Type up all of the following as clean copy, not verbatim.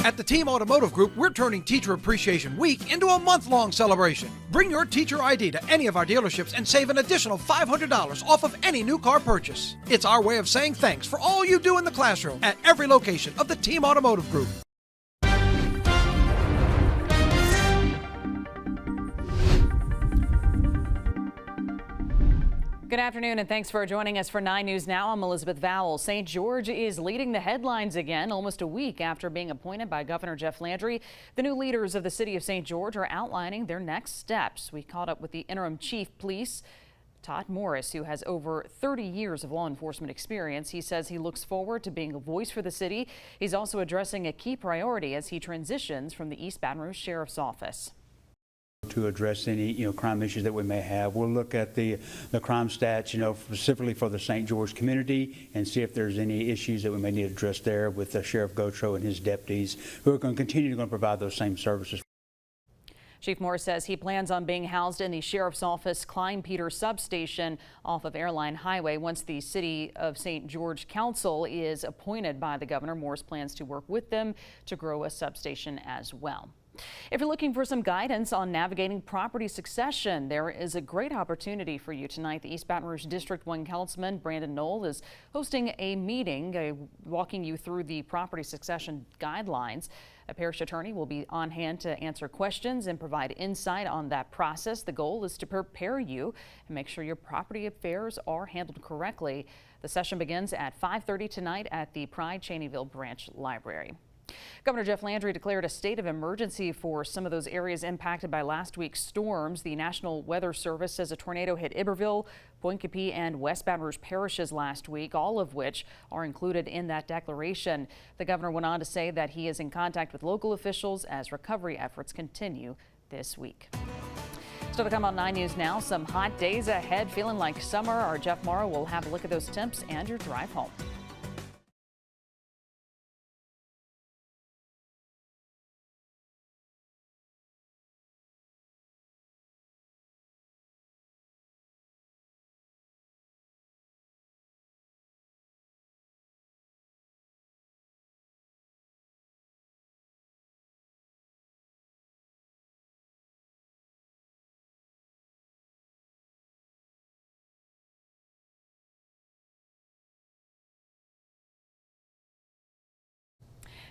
At the Team Automotive Group, we're turning Teacher Appreciation Week into a month-long celebration. Bring your teacher ID to any of our dealerships and save an additional $500 off of any new car purchase. It's our way of saying thanks for all you do in the classroom at every location of the Team Automotive Group. Good afternoon and thanks for joining us for 9 News Now. I'm Elizabeth Vowell. St. George is leading the headlines again almost a week after being appointed by Governor Jeff Landry. The new leaders of the city of St. George are outlining their next steps. We caught up with the interim chief police, Todd Morris, who has over 30 years of law enforcement experience. He says he looks forward to being a voice for the city. He's also addressing a key priority as he transitions from the East Baton Rouge Sheriff's Office. To address any crime issues that we may have. We'll look at the crime stats specifically for the St. George community and see if there's any issues that we may need to address there with Sheriff Gautreaux and his deputies, who are going to continue to provide those same services. Chief Morris says he plans on being housed in the Sheriff's Office Klein-Peter substation off of Airline Highway. Once the City of St. George Council is appointed by the governor, Morris plans to work with them to grow a substation as well. If you're looking for some guidance on navigating property succession, there is a great opportunity for you tonight. The East Baton Rouge District 1 Councilman Brandon Knoll is hosting a meeting walking you through the property succession guidelines. A parish attorney will be on hand to answer questions and provide insight on that process. The goal is to prepare you and make sure your property affairs are handled correctly. The session begins at 5:30 tonight at the Pride Cheneyville Branch Library. Governor Jeff Landry declared a state of emergency for some of those areas impacted by last week's storms. The National Weather Service says a tornado hit Iberville, Pointe-Coupee, and West Baton Rouge parishes last week, all of which are included in that declaration. The governor went on to say that he is in contact with local officials as recovery efforts continue this week. Still to come on 9 News Now, some hot days ahead, feeling like summer. Our Jeff Morrow will have a look at those temps and your drive home.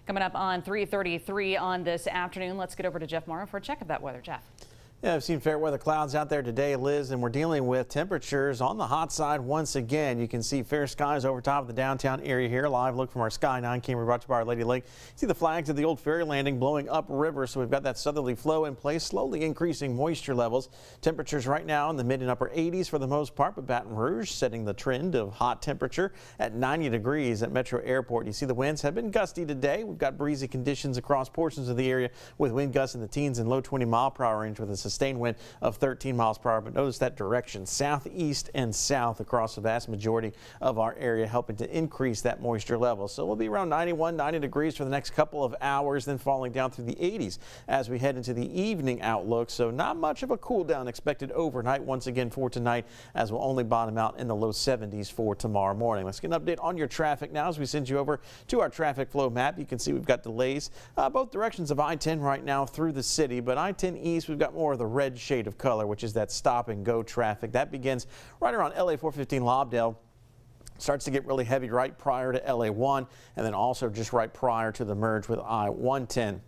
Coming up on 3:33 on this afternoon, let's get over to Jeff Morrow for a check of that weather. Jeff. Yeah, I've seen fair weather clouds out there today, Liz, and we're dealing with temperatures on the hot side once again. You can see fair skies over top of the downtown area here. Live look from our Sky 9 camera brought to you by Our Lady Lake. See the flags of the old ferry landing blowing upriver, so we've got that southerly flow in place, slowly increasing moisture levels. Temperatures right now in the mid and upper 80s for the most part, but Baton Rouge setting the trend of hot temperature at 90 degrees at Metro Airport. You see the winds have been gusty today. We've got breezy conditions across portions of the area with wind gusts in the teens and low 20-mile-per-hour range with a sustained wind of 13 miles per hour, but notice that direction southeast and south across the vast majority of our area, helping to increase that moisture level. So we'll be around 90 degrees for the next couple of hours, then falling down through the 80s as we head into the evening outlook. So not much of a cool down expected overnight once again for tonight, as we'll only bottom out in the low 70s for tomorrow morning. Let's get an update on your traffic now as we send you over to our traffic flow map. You can see we've got delays both directions of I-10 right now through the city, but I-10 east we've got more of the red shade of color, which is that stop and go traffic. That begins right around LA 415 Lobdell. Starts to get really heavy right prior to LA 1 and then also just right prior to the merge with I-110.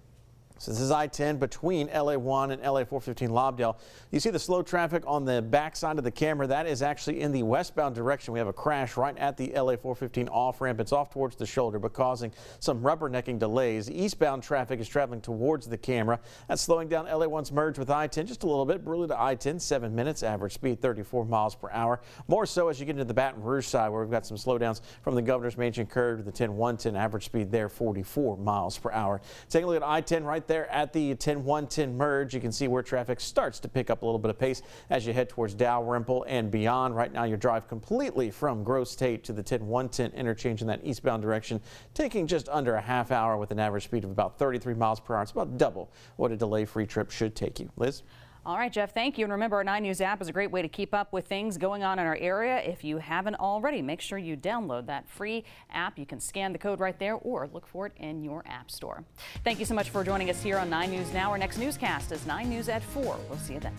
So this is I-10 between LA 1 and LA 415 Lobdell. You see the slow traffic on the back side of the camera. That is actually in the westbound direction. We have a crash right at the LA 415 off ramp. It's off towards the shoulder, but causing some rubbernecking delays. Eastbound traffic is traveling towards the camera. That's slowing down LA 1's merge with I-10 just a little bit. Bruley to I-10, 7 minutes, average speed 34 miles per hour. More so as you get into the Baton Rouge side, where we've got some slowdowns from the Governor's Mansion curve to the 10-110, average speed there 44 miles per hour. Taking a look at I-10 right there at the 10-110 merge. You can see where traffic starts to pick up a little bit of pace as you head towards Dalrymple and beyond. Right now you drive completely from Gross Tate to the 10-110 interchange in that eastbound direction, taking just under a half hour with an average speed of about 33 miles per hour. It's about double what a delay-free trip should take you. Liz? All right, Jeff, thank you. And remember, our 9 News app is a great way to keep up with things going on in our area. If you haven't already, make sure you download that free app. You can scan the code right there or look for it in your app store. Thank you so much for joining us here on 9 News Now. Our next newscast is 9 News at 4. We'll see you then.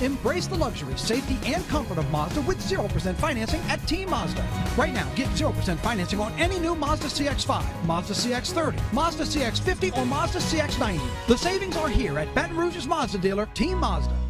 Embrace the luxury, safety, and comfort of Mazda with 0% financing at Team Mazda. Right now, get 0% financing on any new Mazda CX-5, Mazda CX-30, Mazda CX-50, or Mazda CX-90. The savings are here at Baton Rouge's Mazda dealer, Team Mazda.